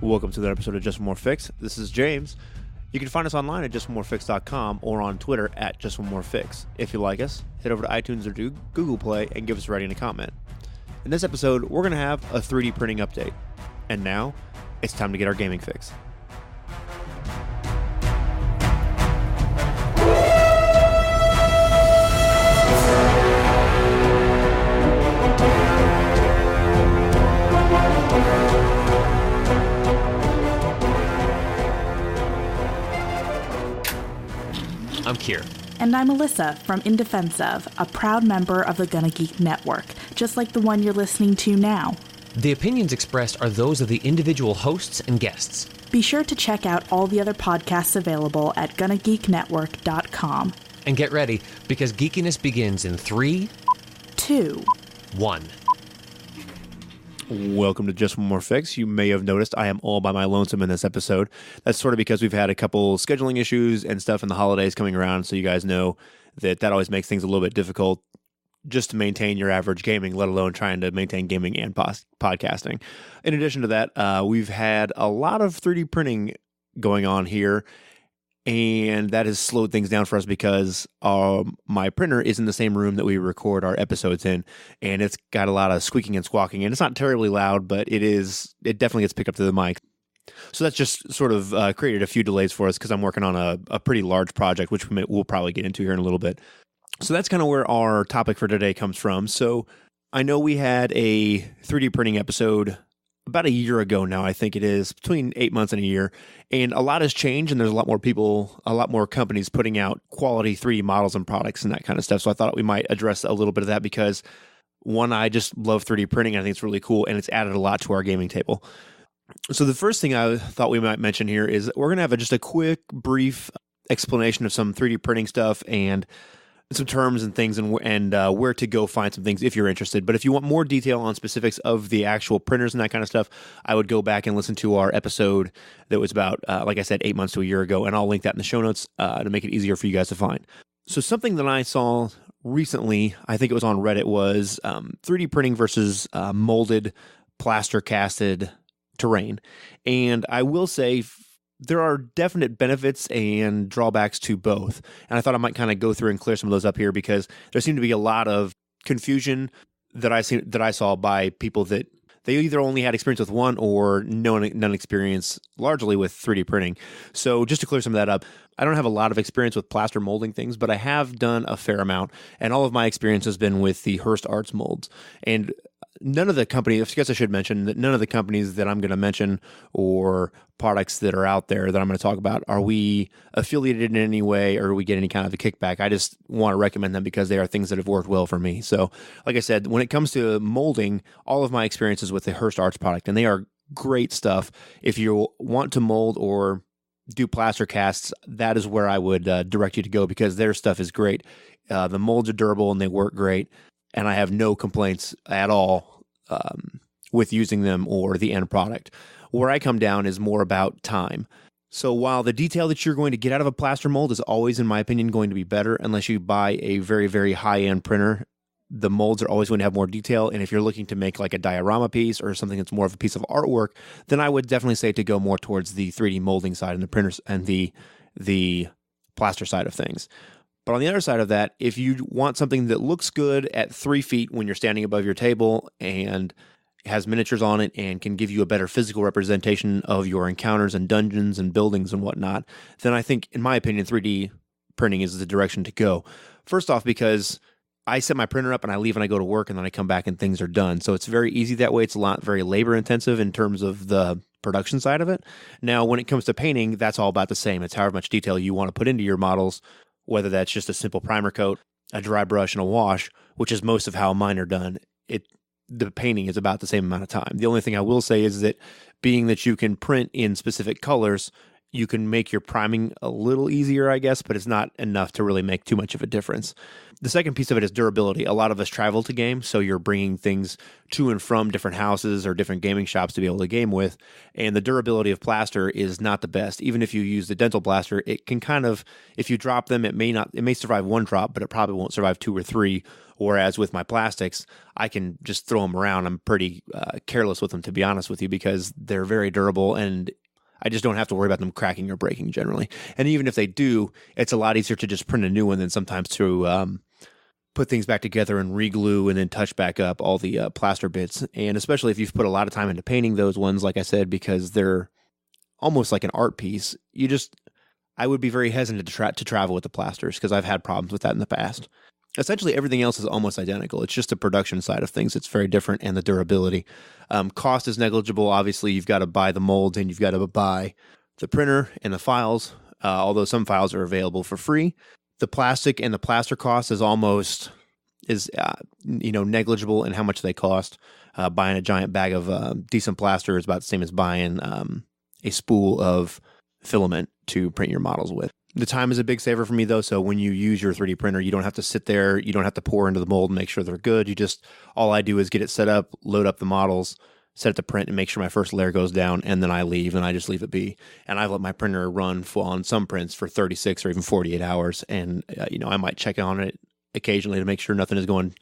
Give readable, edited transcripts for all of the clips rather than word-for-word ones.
Welcome to the episode of Just One More Fix. This is James. You can find us online at justOneMoreFix.com or on Twitter at JustOneMoreFix. If you like us, head over to iTunes or Google Play and give us a rating and a comment. In this episode, we're going to have a 3D printing update. And now, it's time to get our gaming fix. I'm Kier. And I'm Alyssa from In Defense Of, a proud member of the Gonna Geek Network, just like the one you're listening to now. The opinions expressed are those of the individual hosts and guests. Be sure to check out all the other podcasts available at GonnaGeekNetwork.com. And get ready, because geekiness begins in 3, 2, 1. Welcome to Just One More Fix. You may have noticed I am all by my lonesome in this episode. That's sort of because we've had a couple scheduling issues and stuff in the holidays coming around, so you guys know that always makes things a little bit difficult just to maintain your average gaming, let alone trying to maintain gaming and podcasting. In addition to that, we've had a lot of 3D printing going on here, and that has slowed things down for us because my printer is in the same room that we record our episodes in, and it's got a lot of squeaking and squawking, and it's not terribly loud, but it definitely gets picked up to the mic. So that's just sort of created a few delays for us because I'm working on a pretty large project, which we'll probably get into here in a little bit. So that's kind of where our topic for today comes from. So I know we had a 3D printing episode about a year ago now, I think it is, between 8 months and a year. And a lot has changed, and there's a lot more people, a lot more companies putting out quality 3D models and products and that kind of stuff. So I thought we might address a little bit of that because, one, I just love 3D printing. I think it's really cool, and it's added a lot to our gaming table. So the first thing I thought we might mention here is we're going to have just a quick, brief explanation of some 3D printing stuff and some terms and things and where to go find some things if you're interested. But if you want more detail on specifics of the actual printers and that kind of stuff, I would go back and listen to our episode that was about, like I said, 8 months to a year ago, and I'll link that in the show notes to make it easier for you guys to find. So something that I saw recently, I think it was on Reddit, was 3D printing versus molded, plaster casted terrain. And I will say there are definite benefits and drawbacks to both. And I thought I might kind of go through and clear some of those up here because there seemed to be a lot of confusion that I saw by people that they either only had experience with one or none experience largely with 3D printing. So just to clear some of that up, I don't have a lot of experience with plaster molding things, but I have done a fair amount. And all of my experience has been with the Hurst Arts molds. And none of the companies, I guess I should mention that none of the companies that I'm going to mention or products that are out there that I'm going to talk about, are we affiliated in any way or do we get any kind of a kickback? I just want to recommend them because they are things that have worked well for me. So like I said, when it comes to molding, all of my experiences with the Hurst Arts product, and they are great stuff. If you want to mold or do plaster casts, that is where I would direct you to go because their stuff is great. The molds are durable and they work great. And I have no complaints at all with using them or the end product. Where I come down is more about time. So while the detail that you're going to get out of a plaster mold is always, in my opinion, going to be better, unless you buy a very, very high-end printer, the molds are always going to have more detail. And if you're looking to make like a diorama piece or something that's more of a piece of artwork, then I would definitely say to go more towards the 3D molding side and the printers and the plaster side of things. But on the other side of that, if you want something that looks good at 3 feet when you're standing above your table and has miniatures on it and can give you a better physical representation of your encounters and dungeons and buildings and whatnot, then I think, in my opinion, 3D printing is the direction to go. First off, because I set my printer up and I leave and I go to work and then I come back and things are done. So it's very easy that way. It's very labor intensive in terms of the production side of it. Now, when it comes to painting, that's all about the same. It's however much detail you want to put into your models, whether that's just a simple primer coat, a dry brush, and a wash, which is most of how mine are done. The painting is about the same amount of time. The only thing I will say is that being that you can print in specific colors, you can make your priming a little easier, I guess, but it's not enough to really make too much of a difference. The second piece of it is durability. A lot of us travel to game, so you're bringing things to and from different houses or different gaming shops to be able to game with, and the durability of plaster is not the best. Even if you use the dental plaster, it can kind of, if you drop them, it may survive one drop, but it probably won't survive two or three. Whereas with my plastics, I can just throw them around. I'm pretty careless with them, to be honest with you, because they're very durable and I just don't have to worry about them cracking or breaking generally. And even if they do, it's a lot easier to just print a new one than sometimes to put things back together and re-glue and then touch back up all the plaster bits. And especially if you've put a lot of time into painting those ones, like I said, because they're almost like an art piece, I would be very hesitant to travel with the plasters because I've had problems with that in the past. Essentially, everything else is almost identical. It's just the production side of things. It's very different, and the durability. Cost is negligible. Obviously, you've got to buy the molds, and you've got to buy the printer and the files, although some files are available for free. The plastic and the plaster cost is negligible in how much they cost. Buying a giant bag of decent plaster is about the same as buying a spool of filament to print your models with. The time is a big saver for me, though, so when you use your 3D printer, you don't have to sit there, you don't have to pour into the mold and make sure they're good. All I do is get it set up, load up the models, set it to print, and make sure my first layer goes down, and then I leave, and I just leave it be. And I've let my printer run on some prints for 36 or even 48 hours, and I might check on it occasionally to make sure nothing is going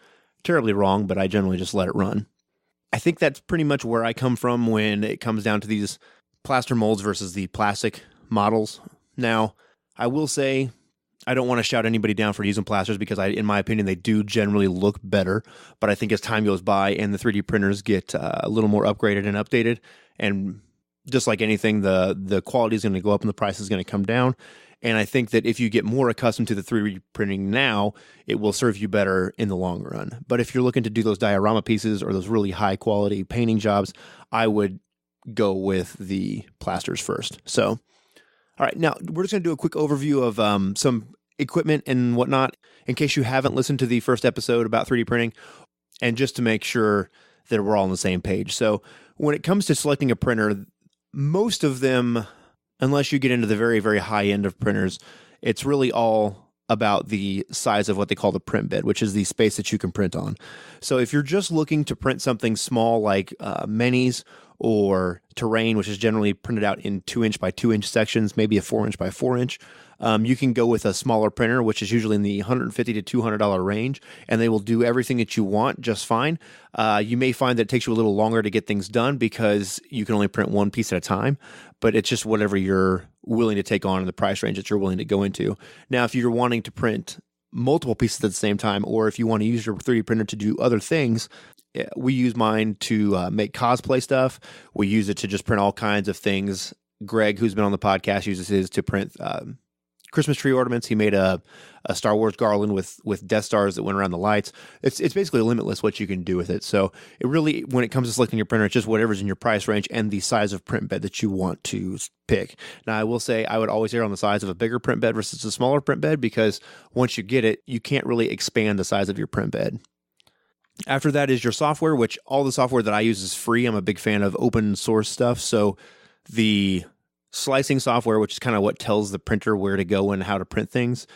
terribly wrong, but I generally just let it run. I think that's pretty much where I come from when it comes down to these plaster molds versus the plastic models. Now, I will say I don't want to shout anybody down for using plasters because, in my opinion, they do generally look better. But I think as time goes by and the 3D printers get a little more upgraded and updated, and just like anything, the quality is going to go up and the price is going to come down. And I think that if you get more accustomed to the 3D printing now, it will serve you better in the long run. But if you're looking to do those diorama pieces or those really high quality painting jobs, I would go with the plasters first. So, all right, now we're just going to do a quick overview of some equipment and whatnot in case you haven't listened to the first episode about 3D printing, and just to make sure that we're all on the same page. So when it comes to selecting a printer, most of them, unless you get into the very, very high end of printers, it's really all about the size of what they call the print bed, which is the space that you can print on. So if you're just looking to print something small like minis or terrain, which is generally printed out in 2-inch by 2-inch sections, maybe a 4-inch by 4-inch, you can go with a smaller printer, which is usually in the $150 to $200 range, and they will do everything that you want just fine. You may find that it takes you a little longer to get things done because you can only print one piece at a time, but it's just whatever you're willing to take on in the price range that you're willing to go into. Now, if you're wanting to print multiple pieces at the same time, or if you want to use your 3D printer to do other things, we use mine to make cosplay stuff. We use it to just print all kinds of things. Greg, who's been on the podcast, uses his to print Christmas tree ornaments. He made a Star Wars garland with Death Stars that went around the lights. It's basically limitless what you can do with it. So it really, when it comes to selecting your printer, it's just whatever's in your price range and the size of print bed that you want to pick. Now, I will say I would always err on the size of a bigger print bed versus a smaller print bed, because once you get it, you can't really expand the size of your print bed. After that is your software, which all the software that I use is free. I'm a big fan of open source stuff. So the slicing software, which is kind of what tells the printer where to go and how to print things,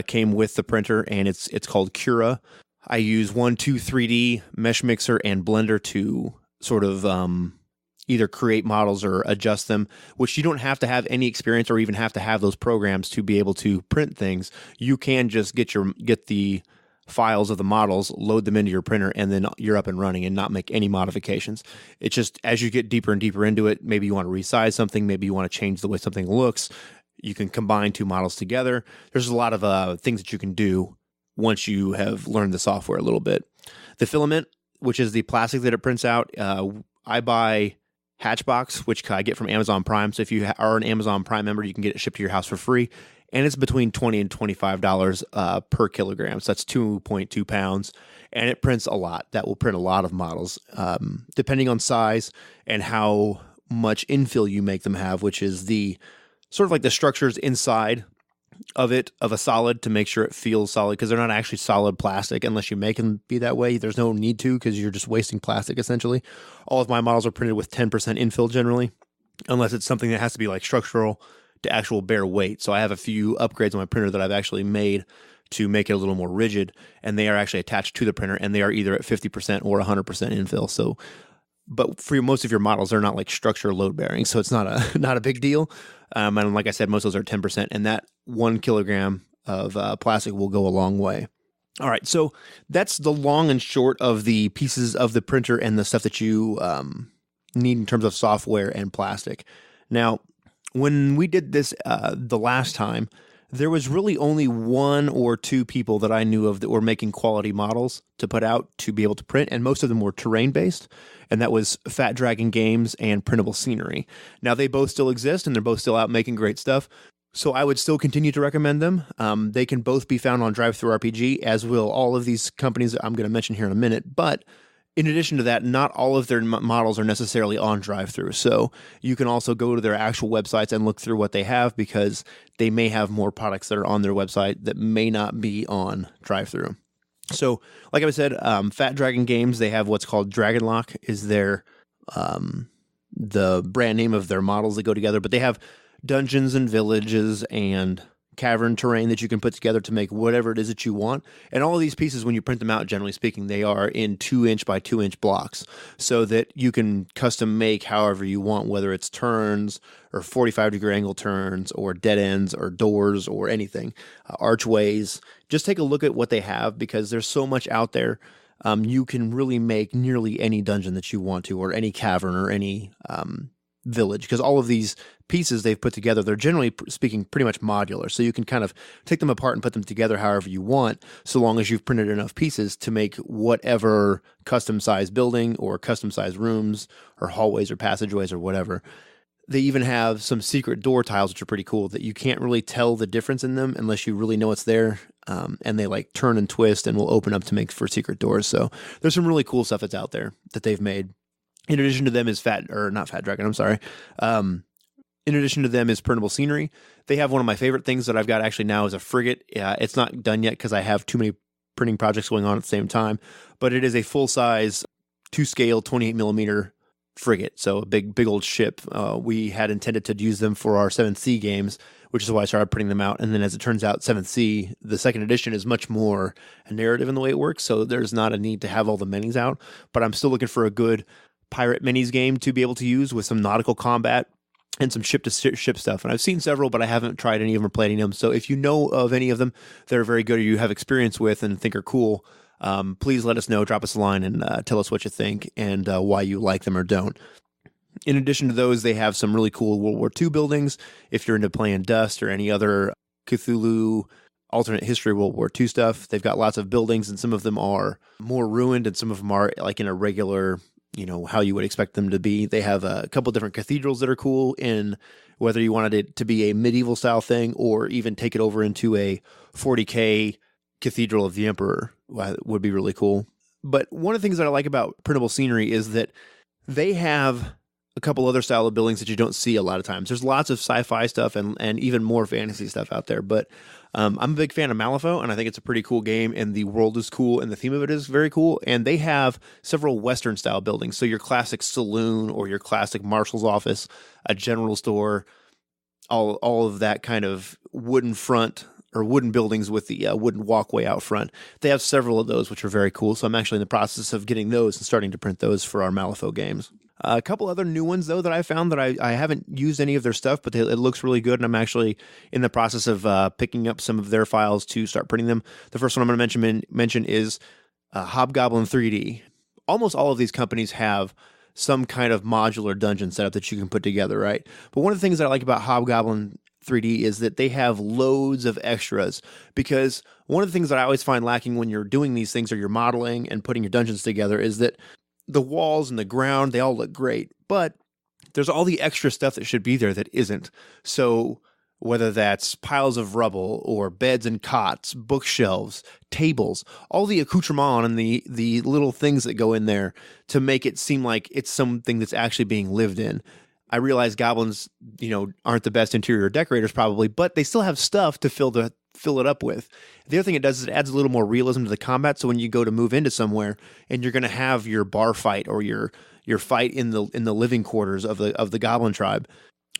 came with the printer, and it's called Cura. I use 123D, Mesh Mixer, and Blender to sort of either create models or adjust them, which you don't have to have any experience or even have to have those programs to be able to print things. You can just get the files of the models, load them into your printer, and then you're up and running and not make any modifications. It's just as you get deeper and deeper into it, maybe you want to resize something, maybe you want to change the way something looks, you can combine two models together. There's a lot of things that you can do once you have learned the software a little bit. The filament, which is the plastic that it prints out, I buy Hatchbox, which I get from Amazon Prime. So if you are an Amazon Prime member, you can get it shipped to your house for free. And it's between $20 and $25 per kilogram. So that's 2.2 pounds. And it prints a lot. That will print a lot of models, depending on size and how much infill you make them have, which is the sort of like the structures inside of it, of a solid, to make sure it feels solid, because they're not actually solid plastic unless you make them be that way. There's no need to, because you're just wasting plastic, essentially. All of my models are printed with 10% infill generally, unless it's something that has to be like structural to actual bare weight. So I have a few upgrades on my printer that I've actually made to make it a little more rigid, and they are actually attached to the printer, and they are either at 50% or 100% infill. So, but for most of your models, they're not like structure load bearing, so it's not a big deal. And like I said, most of those are 10%, and that 1 kilogram of plastic will go a long way. All right, so that's the long and short of the pieces of the printer and the stuff that you need in terms of software and plastic. Now, when we did this the last time, there was really only 1 or 2 people that I knew of that were making quality models to put out to be able to print, and most of them were terrain-based, and that was Fat Dragon Games and Printable Scenery. Now, they both still exist, and they're both still out making great stuff, so I would still continue to recommend them. They can both be found on DriveThruRPG, as will all of these companies that I'm going to mention here in a minute, but in addition to that, not all of their models are necessarily on DriveThru. So you can also go to their actual websites and look through what they have, because they may have more products that are on their website that may not be on DriveThru. So like I said, Fat Dragon Games, they have what's called Dragonlock is their the brand name of their models that go together, but they have dungeons and villages and cavern terrain that you can put together to make whatever it is that you want. And all of these pieces, when you print them out, generally speaking, they are in 2-inch by 2-inch blocks, so that you can custom make however you want, whether it's turns or 45-degree angle turns or dead ends or doors or anything, archways. Just take a look at what they have, because there's so much out there. You can really make nearly any dungeon that you want to, or any cavern or any village, because all of these pieces they've put together, they're generally speaking pretty much modular, so you can kind of take them apart and put them together however you want, so long as you've printed enough pieces to make whatever custom sized building or custom sized rooms or hallways or passageways or whatever. They even have some secret door tiles, which are pretty cool, that you can't really tell the difference in them unless you really know it's there, and they like turn and twist and will open up to make for secret doors. So there's some really cool stuff that's out there that they've made. In addition to them is in addition to them is Printable Scenery. They have one of my favorite things that I've got actually now is a frigate. It's not done yet because I have too many printing projects going on at the same time, but it is a full-size, to-scale, 28mm frigate, so a big old ship. We had intended to use them for our 7th Sea games, which is why I started printing them out. And then as it turns out, 7th Sea, the second edition, is much more a narrative in the way it works, so there's not a need to have all the minis out, but I'm still looking for a good pirate minis game to be able to use with some nautical combat and some ship-to-ship stuff. And I've seen several, but I haven't tried any of them or played any of them. So if you know of any of them that are very good or you have experience with and think are cool, please let us know. Drop us a line and tell us what you think and why you like them or don't. In addition to those, they have some really cool World War II buildings. If you're into playing Dust or any other Cthulhu alternate history World War II stuff, they've got lots of buildings, and some of them are more ruined and some of them are like in a regular, how you would expect them to be. They have a couple different cathedrals that are cool, in whether you wanted it to be a medieval style thing or even take it over into a 40K Cathedral of the Emperor would be really cool. But one of the things that I like about Printable Scenery is that they have a couple other style of buildings that you don't see a lot of times. There's lots of sci-fi stuff and even more fantasy stuff out there, but I'm a big fan of Malifaux, and I think it's a pretty cool game, and the world is cool, and the theme of it is very cool, and they have several Western-style buildings, so your classic saloon or your classic marshal's office, a general store, all of that kind of wooden front or wooden buildings with the wooden walkway out front. They have several of those, which are very cool, so I'm actually in the process of getting those and starting to print those for our Malifaux games. A couple other new ones, though, that I found that I haven't used any of their stuff, but it looks really good, and I'm actually in the process of picking up some of their files to start printing them. The first one I'm going to mention is Hobgoblin 3D. Almost all of these companies have some kind of modular dungeon setup that you can put together, right? But one of the things that I like about Hobgoblin 3D is that they have loads of extras, because one of the things that I always find lacking when you're doing these things or you're modeling and putting your dungeons together is that the walls and the ground, they all look great, but there's all the extra stuff that should be there that isn't. So whether that's piles of rubble or beds and cots, bookshelves, tables, all the accoutrement and the little things that go in there to make it seem like it's something that's actually being lived in. I realize goblins, aren't the best interior decorators probably, but they still have stuff to fill it up with. The other thing it does is it adds a little more realism to the combat. So when you go to move into somewhere and you're going to have your bar fight or your fight in the living quarters of the goblin tribe,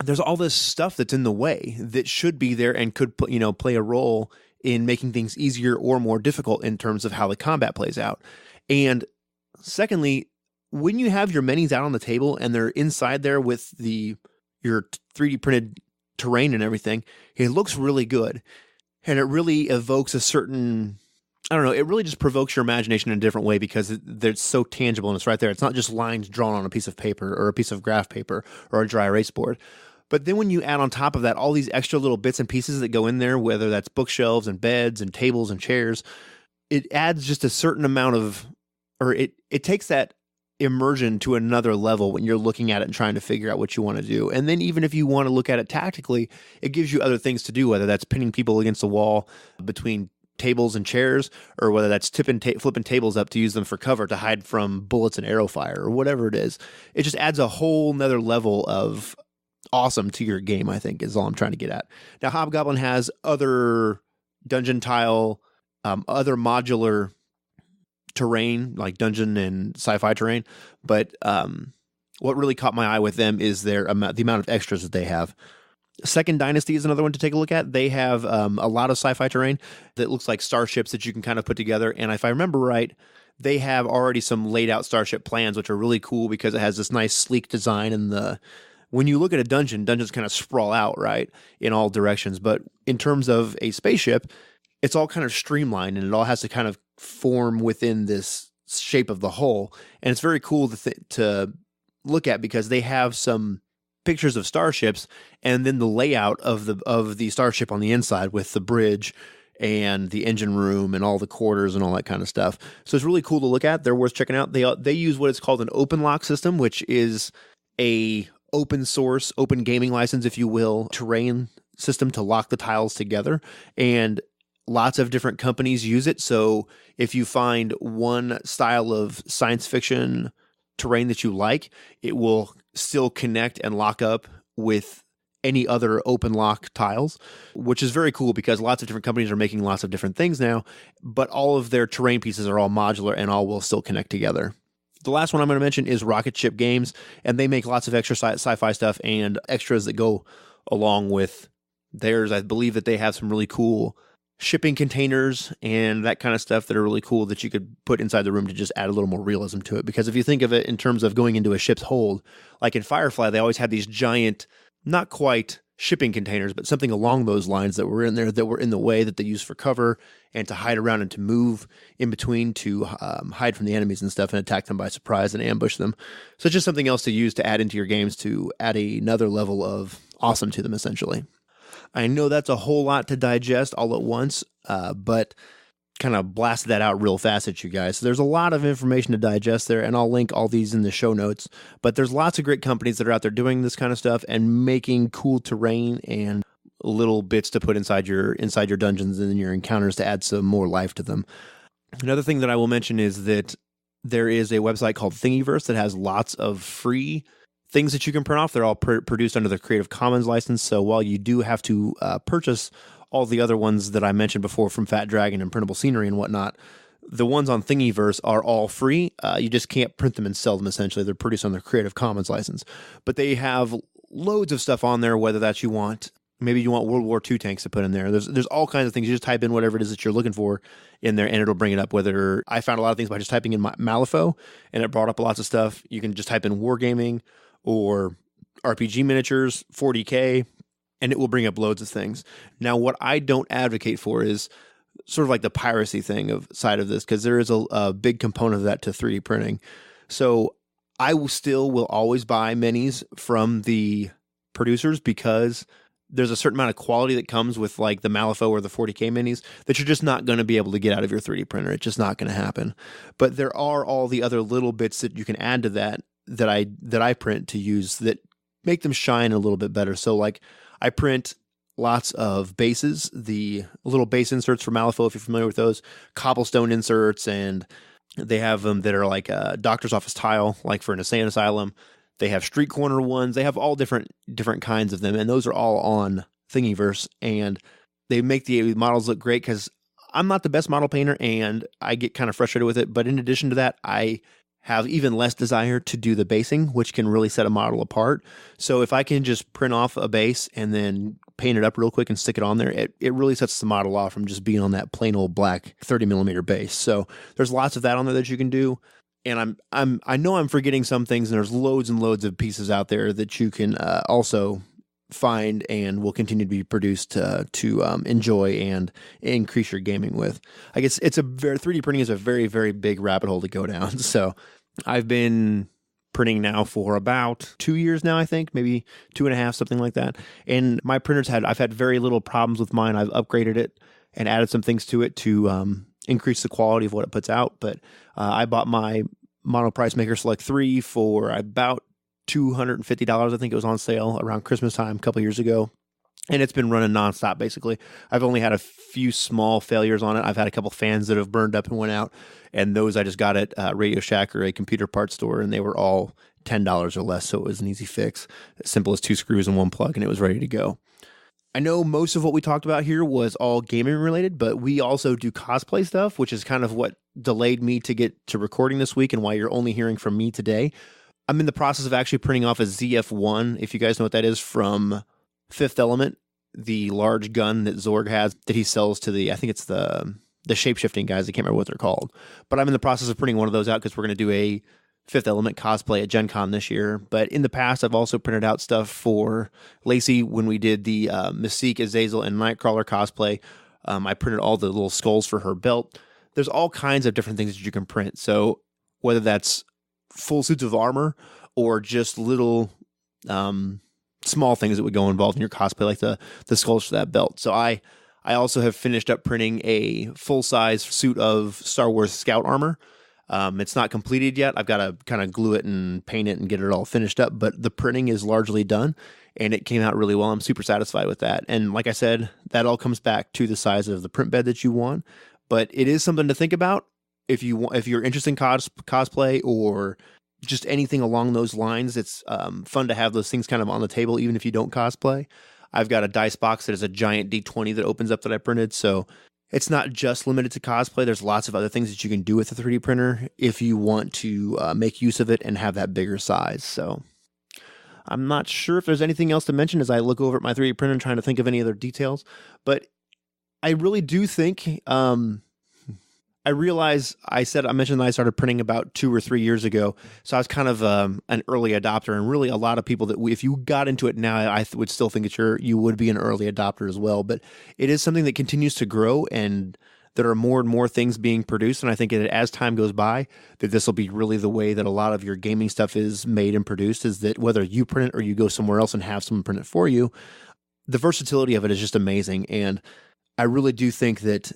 there's all this stuff that's in the way that should be there and could, play a role in making things easier or more difficult in terms of how the combat plays out. And secondly, when you have your minis out on the table and they're inside there with your 3D printed terrain and everything, it looks really good. And it really evokes a certain, I don't know, it really just provokes your imagination in a different way because it's so tangible and it's right there. It's not just lines drawn on a piece of paper or a piece of graph paper or a dry erase board. But then when you add on top of that all these extra little bits and pieces that go in there, whether that's bookshelves and beds and tables and chairs, it adds just a certain amount of, or it takes that immersion to another level when you're looking at it and trying to figure out what you want to do. And then even if you want to look at it tactically, it gives you other things to do, whether that's pinning people against the wall between tables and chairs, or whether that's flipping tables up to use them for cover to hide from bullets and arrow fire, or whatever it is. It just adds a whole nother level of awesome to your game, I think, is all I'm trying to get at. Now, Hobgoblin has other dungeon tile, other modular terrain, like dungeon and sci-fi terrain, but what really caught my eye with them is the amount of extras that they have. Second Dynasty is another one to take a look at. They have a lot of sci-fi terrain that looks like starships that you can kind of put together, and if I remember right, they have already some laid out starship plans, which are really cool because it has this nice sleek design, and when you look at a dungeons kind of sprawl out, right, in all directions. But in terms of a spaceship, it's all kind of streamlined and it all has to kind of form within this shape of the whole. And it's very cool to look at because they have some pictures of starships and then the layout of the starship on the inside with the bridge and the engine room and all the quarters and all that kind of stuff. So it's really cool to look at. They're worth checking out. They use what is called an open lock system, which is a open source, open gaming license, if you will, terrain system to lock the tiles together. And lots of different companies use it. So if you find one style of science fiction terrain that you like, it will still connect and lock up with any other open lock tiles, which is very cool because lots of different companies are making lots of different things now, but all of their terrain pieces are all modular and all will still connect together. The last one I'm going to mention is Rocket Ship Games, and they make lots of extra sci-fi stuff and extras that go along with theirs. I believe that they have some really cool shipping containers and that kind of stuff that are really cool that you could put inside the room to just add a little more realism to it. Because if you think of it in terms of going into a ship's hold, like in Firefly, they always had these giant, not quite shipping containers, but something along those lines that were in there that were in the way that they used for cover and to hide around and to move in between to hide from the enemies and stuff and attack them by surprise and ambush them. So it's just something else to use to add into your games to add another level of awesome to them, essentially. I know that's a whole lot to digest all at once, but kind of blasted that out real fast at you guys. So there's a lot of information to digest there, and I'll link all these in the show notes. But there's lots of great companies that are out there doing this kind of stuff and making cool terrain and little bits to put inside your dungeons and your encounters to add some more life to them. Another thing that I will mention is that there is a website called Thingiverse that has lots of free things that you can print off. They're all produced under the Creative Commons license. So while you do have to purchase all the other ones that I mentioned before from Fat Dragon and Printable Scenery and whatnot, the ones on Thingiverse are all free. You just can't print them and sell them, essentially. They're produced on their Creative Commons license. But they have loads of stuff on there, whether that's maybe you want World War II tanks to put in there. There's all kinds of things. You just type in whatever it is that you're looking for in there, and it'll bring it up. Whether I found a lot of things by just typing in Malifaux, and it brought up lots of stuff. You can just type in Wargaming or RPG miniatures, 40K, and it will bring up loads of things. Now, what I don't advocate for is sort of like the piracy side of this, because there is a big component of that to 3D printing. So I will always buy minis from the producers because there's a certain amount of quality that comes with like the Malifaux or the 40K minis that you're just not going to be able to get out of your 3D printer. It's just not going to happen. But there are all the other little bits that you can add to that I print to use that make them shine a little bit better. So like I print lots of bases, the little base inserts for Malifaux, if you're familiar with those, cobblestone inserts, and they have them that are like a doctor's office tile, like for an insane asylum. They have street corner ones. They have all different kinds of them, and those are all on Thingiverse, and they make the models look great because I'm not the best model painter, and I get kind of frustrated with it. But in addition to that, I have even less desire to do the basing, which can really set a model apart. So if I can just print off a base and then paint it up real quick and stick it on there, it really sets the model off from just being on that plain old black 30 millimeter base. So there's lots of that on there that you can do. And I know I'm forgetting some things, and there's loads and loads of pieces out there that you can also find and will continue to be produced to enjoy and increase your gaming with. I guess 3D printing is a very, very big rabbit hole to go down. So I've been printing now for about 2 years now, I think, maybe 2.5, something like that. And my printers I've had very little problems with mine. I've upgraded it and added some things to it to increase the quality of what it puts out. But I bought my Monoprice Maker Select 3 for about $250. I think it was on sale around Christmas time a couple years ago. And it's been running nonstop, basically. I've only had a few small failures on it. I've had a couple fans that have burned up and went out. And those I just got at Radio Shack or a computer parts store, and they were all $10 or less. So it was an easy fix. As simple as 2 screws and 1 plug, and it was ready to go. I know most of what we talked about here was all gaming related, but we also do cosplay stuff, which is kind of what delayed me to get to recording this week and why you're only hearing from me today. I'm in the process of actually printing off a ZF-1, if you guys know what that is, from Fifth Element, the large gun that Zorg has that he sells to I think it's the shape-shifting guys. I can't remember what they're called. But I'm in the process of printing one of those out because we're going to do a Fifth Element cosplay at Gen Con this year. But in the past, I've also printed out stuff for Lacey when we did the Mystique, Azazel, and Nightcrawler cosplay. I printed all the little skulls for her belt. There's all kinds of different things that you can print. So whether that's full suits of armor or just little small things that would go involved in your cosplay, like the skulls for that belt. So I also have finished up printing a full-size suit of Star Wars Scout armor. It's not completed yet. I've got to kind of glue it and paint it and get it all finished up, but the printing is largely done and it came out really well. I'm super satisfied with that. And like I said, that all comes back to the size of the print bed that you want, but it is something to think about if you're interested in cosplay or just anything along those lines. It's fun to have those things kind of on the table, even if you don't cosplay. I've got a dice box that is a giant D20 that opens up that I printed. So it's not just limited to cosplay. There's lots of other things that you can do with the 3D printer if you want to make use of it and have that bigger size. So I'm not sure if there's anything else to mention as I look over at my 3D printer and trying to think of any other details. But I really do think I realize I mentioned that I started printing about 2 or 3 years ago. So I was kind of an early adopter, and really a lot of people if you got into it now, I would still think that you would be an early adopter as well. But it is something that continues to grow, and there are more and more things being produced. And I think that as time goes by, that this will be really the way that a lot of your gaming stuff is made and produced, is that whether you print it or you go somewhere else and have someone print it for you, the versatility of it is just amazing. And I really do think that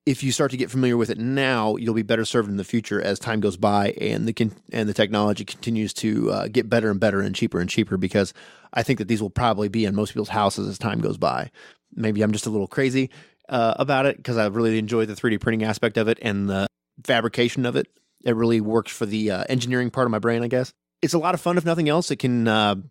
if you start to get familiar with it now, you'll be better served in the future as time goes by and the technology continues to get better and better and cheaper, because I think that these will probably be in most people's houses as time goes by. Maybe I'm just a little crazy about it because I really enjoy the 3D printing aspect of it and the fabrication of it. It really works for the engineering part of my brain, I guess. It's a lot of fun, if nothing else. It can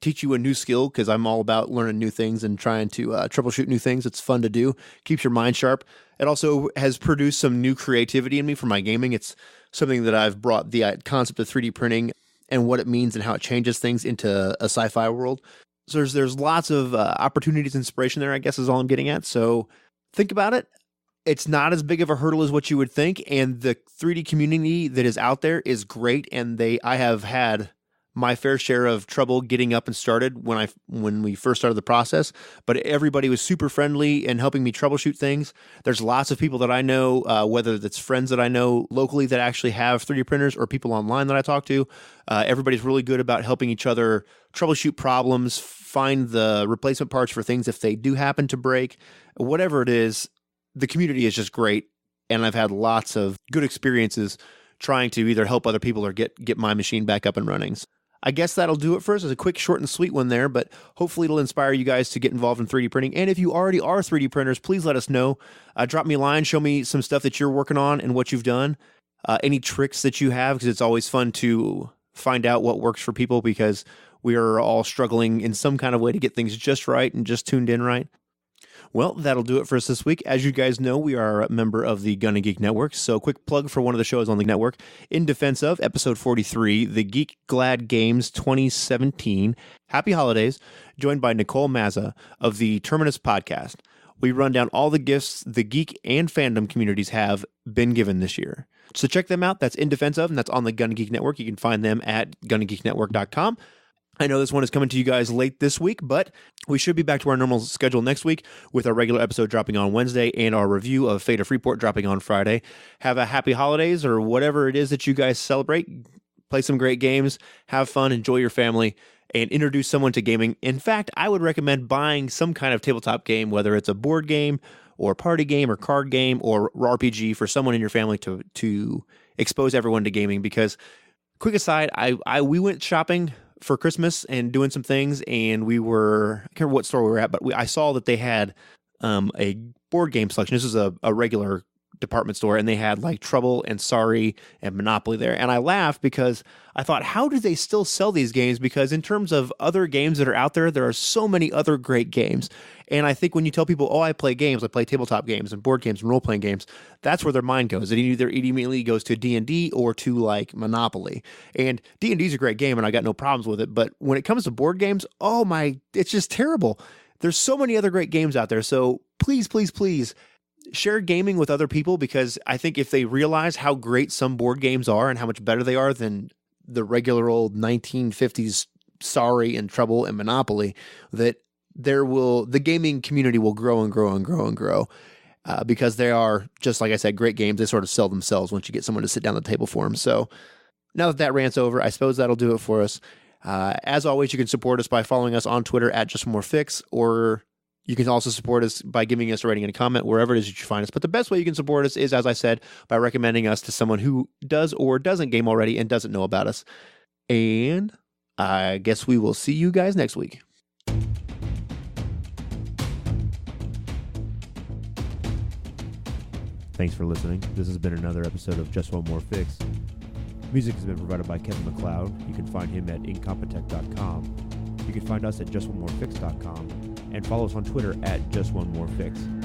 teach you a new skill, because I'm all about learning new things and trying to troubleshoot new things. It's fun to do. Keeps your mind sharp. It also has produced some new creativity in me for my gaming. It's something that I've brought the concept of 3D printing and what it means and how it changes things into a sci-fi world. So there's lots of opportunities, inspiration there, I guess is all I'm getting at. So think about it. It's not as big of a hurdle as what you would think. And the 3D community that is out there is great. And I have had my fair share of trouble getting up and started when we first started the process, but everybody was super friendly and helping me troubleshoot things. There's lots of people that I know, whether that's friends that I know locally that actually have 3D printers or people online that I talk to. Everybody's really good about helping each other troubleshoot problems, find the replacement parts for things if they do happen to break. Whatever it is, the community is just great, and I've had lots of good experiences trying to either help other people or get my machine back up and running. I guess that'll do it for us. It's a quick, short, and sweet one there, but hopefully it'll inspire you guys to get involved in 3D printing. And if you already are 3D printers, please let us know. Drop me a line, show me some stuff that you're working on and what you've done. Any tricks that you have, because it's always fun to find out what works for people, because we are all struggling in some kind of way to get things just right and just tuned in right. Well, that'll do it for us this week. As you guys know, we are a member of the Gonna Geek Network. So quick plug for one of the shows on the network. In Defense of, episode 43, the Geek Glad Games 2017. Happy holidays. Joined by Nicole Mazza of the Terminus podcast. We run down all the gifts the geek and fandom communities have been given this year. So check them out. That's In Defense of, and that's on the Gonna Geek Network. You can find them at GonnaGeekNetwork.com. I know this one is coming to you guys late this week, but we should be back to our normal schedule next week with our regular episode dropping on Wednesday and our review of Fate of Freeport dropping on Friday. Have a happy holidays or whatever it is that you guys celebrate. Play some great games, have fun, enjoy your family, and introduce someone to gaming. In fact, I would recommend buying some kind of tabletop game, whether it's a board game or party game or card game or RPG for someone in your family to expose everyone to gaming. Because, quick aside, we went shopping for Christmas and doing some things, and I can't remember what store we were at, but I saw that they had a board game selection. This is a regular department store, and they had like Trouble and Sorry and Monopoly there. And I laughed because I thought, how do they still sell these games? Because in terms of other games that are out there, there are so many other great games. And I think when you tell people, oh, I play games, I play tabletop games and board games and role-playing games, that's where their mind goes. It either immediately goes to D&D or to like Monopoly. And D&D is a great game, and I got no problems with it. But when it comes to board games, it's just terrible. There's so many other great games out there. So please, please, please, share gaming with other people, because I think if they realize how great some board games are and how much better they are than the regular old 1950s Sorry and Trouble and Monopoly, that the gaming community will grow and grow and grow and grow, because they are, just like I said, great games. They sort of sell themselves once you get someone to sit down at the table for them. So now that rant's over, I suppose that'll do it for us. As always, you can support us by following us on Twitter at JustOneMoreFix, or you can also support us by giving us a rating and a comment wherever it is that you find us. But the best way you can support us is, as I said, by recommending us to someone who does or doesn't game already and doesn't know about us. And I guess we will see you guys next week. Thanks for listening. This has been another episode of Just One More Fix. Music has been provided by Kevin MacLeod. You can find him at incompetech.com. You can find us at justonemorefix.com. And follow us on Twitter at JustOneMoreFix.